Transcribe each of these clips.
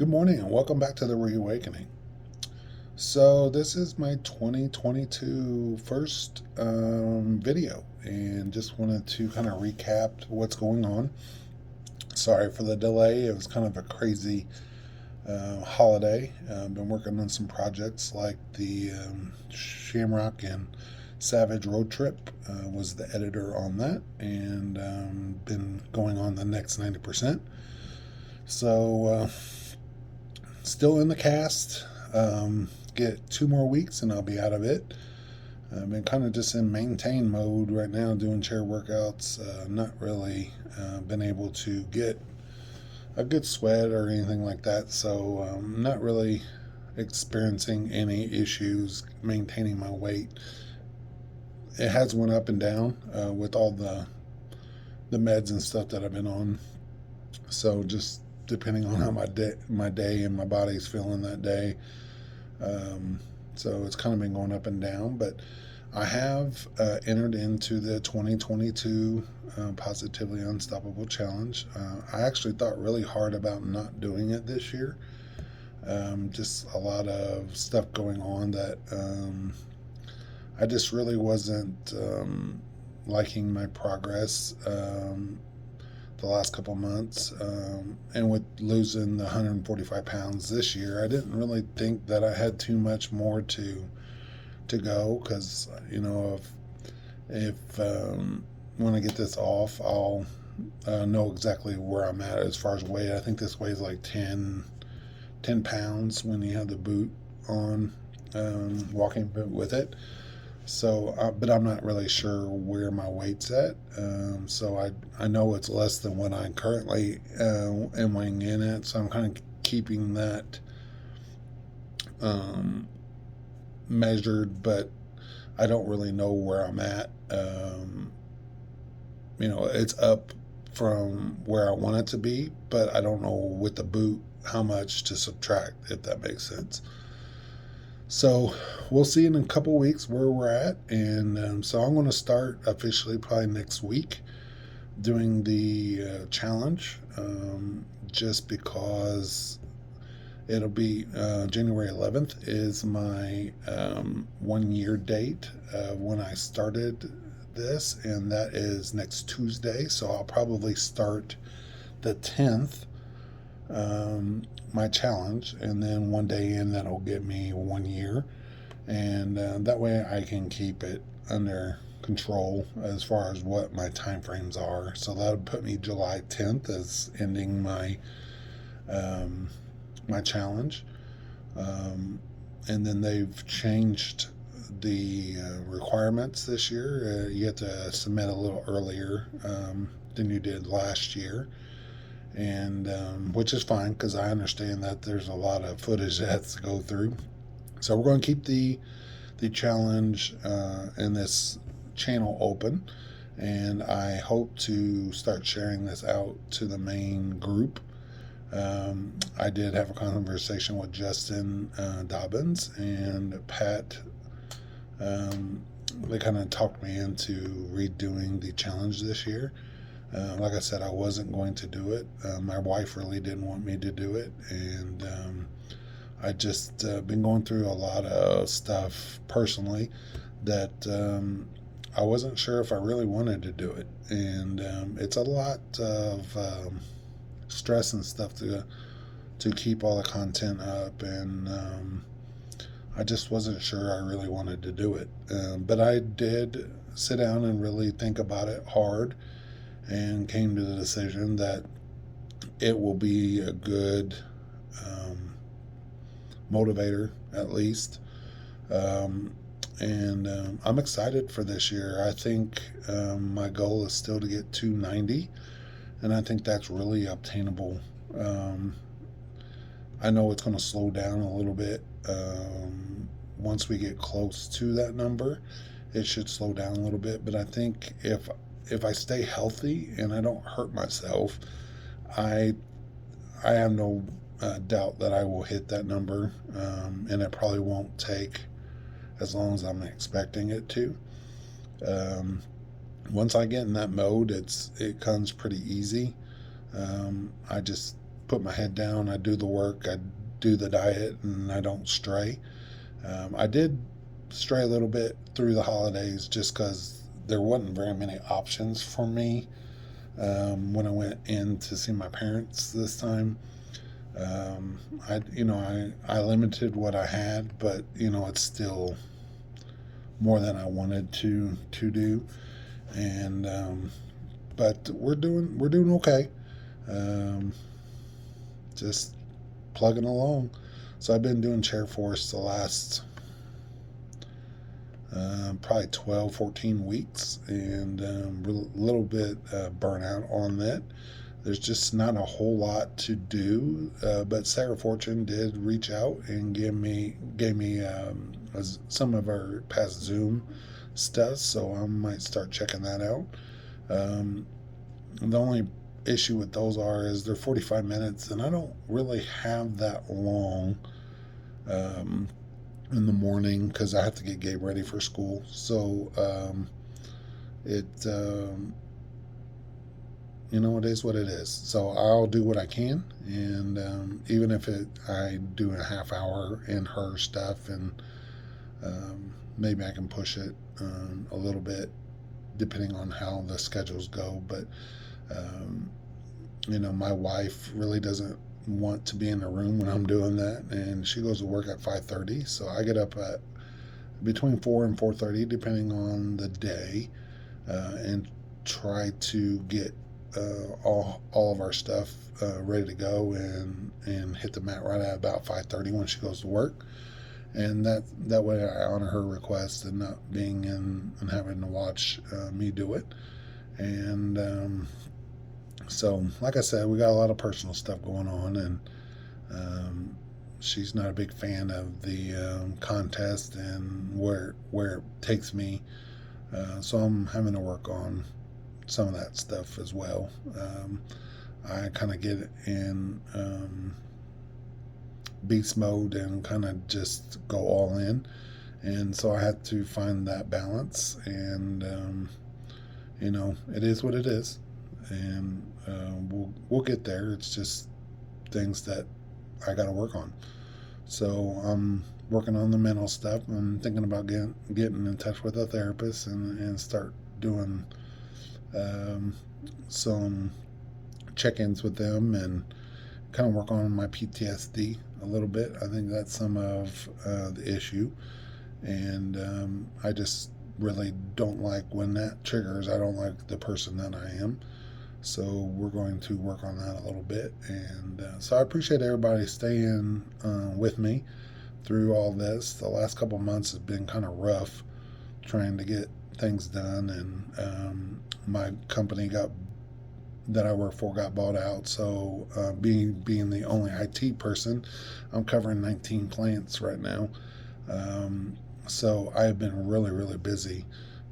Good morning and welcome back to the Reawakening. So, this is my 2022 first video and just wanted to kind of recap what's going on. Sorry for the delay, it was kind of a crazy holiday. I've been working on some projects like the Shamrock and Savage Road Trip, was the editor on that, and been going on the next 90%. So, still in the cast. Get 2 more weeks and I'll be out of it. I've been kind of just in maintain mode right now, doing chair workouts. Not really been able to get a good sweat or anything like that, so not really experiencing any issues maintaining my weight. It has went up and down with all the meds and stuff that I've been on. So just depending on how my day and my body's feeling that day. So it's kind of been going up and down, but I have entered into the 2022 Positively Unstoppable Challenge. I actually thought really hard about not doing it this year. Just a lot of stuff going on that I just really wasn't liking my progress the last couple months, and with losing the 145 pounds this year, I didn't really think that I had too much more to go, because if when I get this off, I'll know exactly where I'm at as far as weight. I think this weighs like 10 pounds when you have the boot on, walking boot with it. So, but I'm not really sure where my weight's at. So I know it's less than what I currently am weighing in at. So I'm kind of keeping that measured, but I don't really know where I'm at. It's up from where I want it to be, but I don't know with the boot how much to subtract, if that makes sense. So we'll see in a couple weeks where we're at, and so I'm going to start officially probably next week doing the challenge, just because it'll be January 11th is my 1 year date of when I started this, and that is next Tuesday. So I'll probably start the 10th. My challenge, and then one day in that'll get me 1 year, and that way I can keep it under control as far as what my time frames are. So that would put me July 10th as ending my challenge, and then they've changed the requirements this year. You have to submit a little earlier than you did last year, and which is fine, because I understand that there's a lot of footage that has to go through. So we're going to keep the challenge in this channel open, and I hope to start sharing this out to the main group. I did have a conversation with Justin Dobbins and Pat. They kind of talked me into redoing the challenge this year. Like I said, I wasn't going to do it. My wife really didn't want me to do it, and I just been going through a lot of stuff personally that I wasn't sure if I really wanted to do it, and it's a lot of stress and stuff to keep all the content up, and I just wasn't sure I really wanted to do it. But I did sit down and really think about it hard, and came to the decision that it will be a good motivator, at least. And I'm excited for this year. I think my goal is still to get 290, and I think that's really obtainable. I know it's going to slow down a little bit. Once we get close to that number, it should slow down a little bit. But I think if I stay healthy and I don't hurt myself, I have no doubt that I will hit that number, and it probably won't take as long as I'm expecting it to. Once I get in that mode, it comes pretty easy. I just put my head down, I do the work, I do the diet, and I don't stray. I did stray a little bit through the holidays just because there wasn't very many options for me when I went in to see my parents this time. I limited what I had, but it's still more than I wanted to do, and but we're doing okay. Um, just plugging along. So I've been doing Chair Force the last probably 12, 14 weeks, and a little bit burnout on that. There's just not a whole lot to do, but Sarah Fortune did reach out and gave me some of our past Zoom stuff, so I might start checking that out. Um, the only issue with those is they're 45 minutes, and I don't really have that long um, in the morning because I have to get Gabe ready for school. So it it is what it is. So I'll do what I can, and even if I do a half hour in her stuff, and maybe I can push it a little bit depending on how the schedules go. But um, my wife really doesn't want to be in the room when I'm doing that, and she goes to work at 5:30. So I get up at between 4 and 4:30, depending on the day, and try to get all of our stuff ready to go and hit the mat right at about 5:30 when she goes to work, and that way I honor her request and not being in and having to watch me do it. And so, like I said, we got a lot of personal stuff going on, and um, she's not a big fan of the contest and where it takes me. So I'm having to work on some of that stuff as well. I kind of get in beast mode and kind of just go all in, and so I had to find that balance. And it is what it is, and we'll get there. It's just things that I got to work on. So I'm working on the mental stuff. I'm thinking about getting in touch with a therapist and start doing some check-ins with them and kind of work on my PTSD a little bit. I think that's some of the issue, and I just really don't like when that triggers. I don't like the person that I am. So we're going to work on that a little bit. And so I appreciate everybody staying with me through all this. The last couple of months has been kind of rough trying to get things done, and my company that I work for got bought out. So being the only IT person, I'm covering 19 plants right now. So I've been really, really busy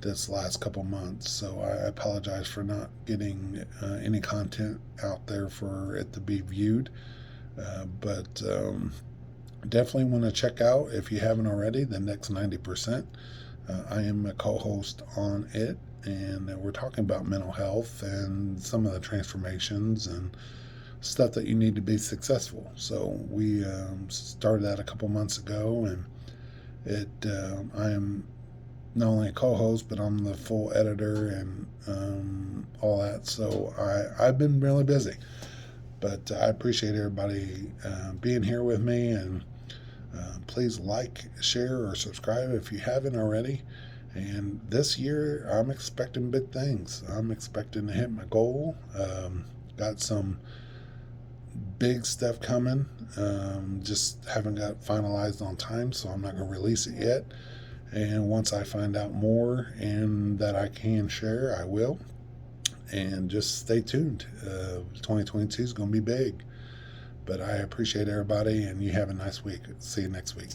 this last couple months. So I apologize for not getting any content out there for it to be viewed. But definitely want to check out, if you haven't already, the Next 90%. I am a co-host on it, and we're talking about mental health and some of the transformations and stuff that you need to be successful. So we started that a couple months ago, and I am not only a co-host, but I'm the full editor and all that. So I've been really busy, but I appreciate everybody being here with me, and please like, share, or subscribe if you haven't already. And this year, I'm expecting big things. I'm expecting to hit my goal. Got some big stuff coming. Just haven't got finalized on time, so I'm not going to release it yet. And once I find out more and that I can share, I will. And just stay tuned. 2022 is going to be big. But I appreciate everybody, and you have a nice week. See you next week.